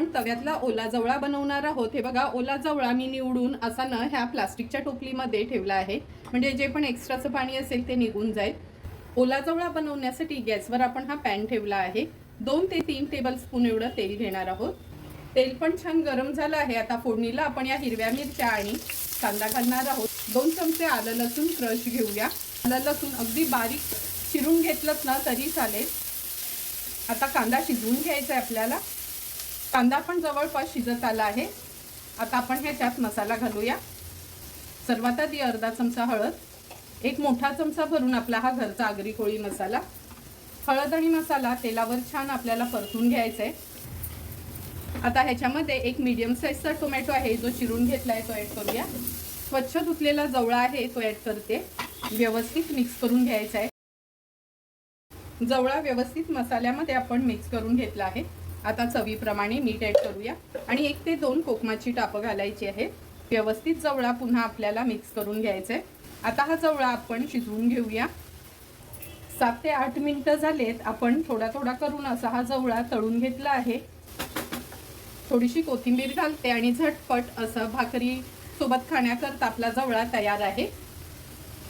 आपण तव्यातला ओला जवळा बनवणार आहोत। हे बघा, ओला जवळा मी निवडून असा न ह्या प्लास्टिकच्या टोपलीमध्ये ठेवला आहे, म्हणजे जे पण एक्स्ट्राचं पाणी असेल ते निघून जाईल। ओला जवळा बनवण्यासाठी गॅसवर आपण हा पॅन ठेवला आहे। 2 ते 3 टेबलस्पून एवढं तेल घेणार आहोत। तेल पण छान गरम झालं आहे। आता फोडणीला आपण या हिरव्या मिरच्या आणि कांदा घालणार आहोत। 2 चमचे आलं लसूण क्रश घेऊया। आलं लसूण अगदी बारीक चिरून घेतलं ना तरी चालेल। आता कांदा शिजवून घ्यायचा आहे आपल्याला। कांदा पण जवळपास शिजत आला आहे। आता आपण ह्याच्यात मसाला घालूया। सर्वात आधी अर्धा चमचा हळद, 1 मोठा चमचा भरून आपला हा घरचा आगरी कोळी मसाला। हळद आणि मसाला तेलावर छान आपल्याला परतून घ्यायचा आहे। आता ह्याच्यामध्ये 1 मीडियम साईजचा टोमॅटो आहे जो चिरून घेतला आहे तो ॲड करूया। स्वच्छ धुतलेला जवळा आहे तो ॲड करते। व्यवस्थित मिक्स करून घ्यायचा आहे। जवळा व्यवस्थित मसाल्यामध्ये आपण मिक्स करून घेतला आहे। आता चवीप्रमाणे मीठ ॲड करूया आणि 1 ते 2 कोकमाची टापं घालायची आहे। व्यवस्थित जवळा पुन्हा आपल्याला मिक्स करून घ्यायचा आहे। आता हा जवळा आपण शिजवून घेऊया। 7 ते 8 मिनिटं झालेत। आपण थोडा थोडा करून असा हा जवळा तळून घेतला आहे। थोडीशी कोथिंबीर घालते आणि झटपट असं भाकरी सोबत खाण्याकरता आपला जवळा तयार आहे।